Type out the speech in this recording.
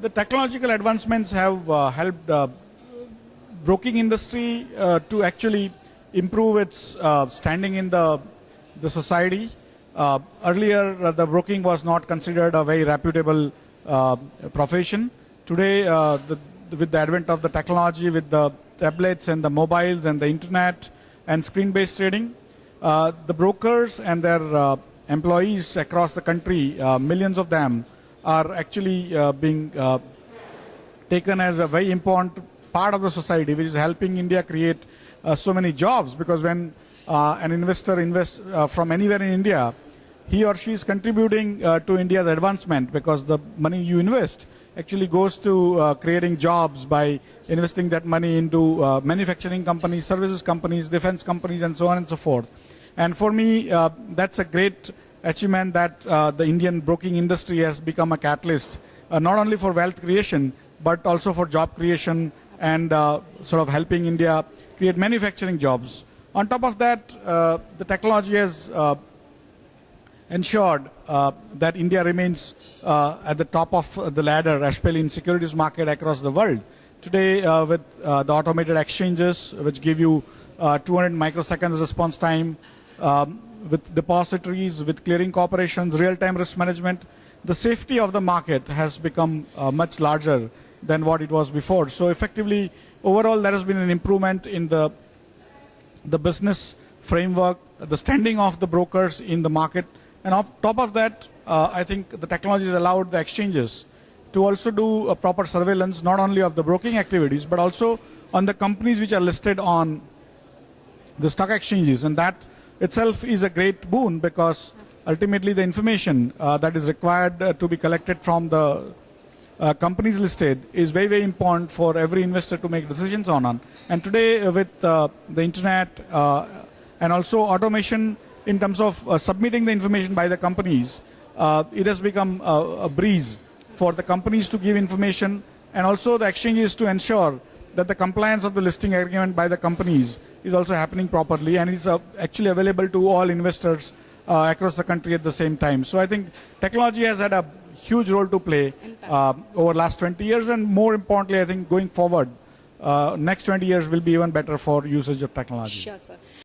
the technological advancements have helped broking industry to actually improve its standing in the society. Earlier, the broking was not considered a very reputable profession. Today, with the advent of the technology, with the tablets and the mobiles and the internet and screen-based trading, the brokers and their employees across the country, millions of them, are actually being taken as a very important part of the society, which is helping India create so many jobs. Because when an investor invests from anywhere in India, he or she is contributing to India's advancement, because the money you invest actually goes to creating jobs by investing that money into manufacturing companies, services companies, defense companies, and so on and so forth. And for me, that's a great achievement that the Indian broking industry has become a catalyst, not only for wealth creation, but also for job creation and sort of helping India create manufacturing jobs. On top of that, the technology has ensured that India remains at the top of the ladder, especially in securities market across the world. Today, with the automated exchanges, which give you 200 microseconds response time, with depositories, with clearing corporations, real-time risk management, the safety of the market has become much larger than what it was before. So effectively, overall, there has been an improvement in the business framework, the standing of the brokers in the market. And on top of that, I think the technology has allowed the exchanges to also do a proper surveillance, not only of the broking activities, but also on the companies which are listed on the stock exchanges. And that itself is a great boon, because ultimately the information that is required to be collected from the companies listed is very, very important for every investor to make decisions on. And today, with the internet and also automation in terms of submitting the information by the companies, it has become a breeze for the companies to give information, and also the exchanges to ensure that the compliance of the listing agreement by the companies is also happening properly, and is actually available to all investors across the country at the same time. So I think technology has had a huge role to play over the last 20 years, and more importantly, I think going forward, next 20 years will be even better for usage of technology. Sure, sir.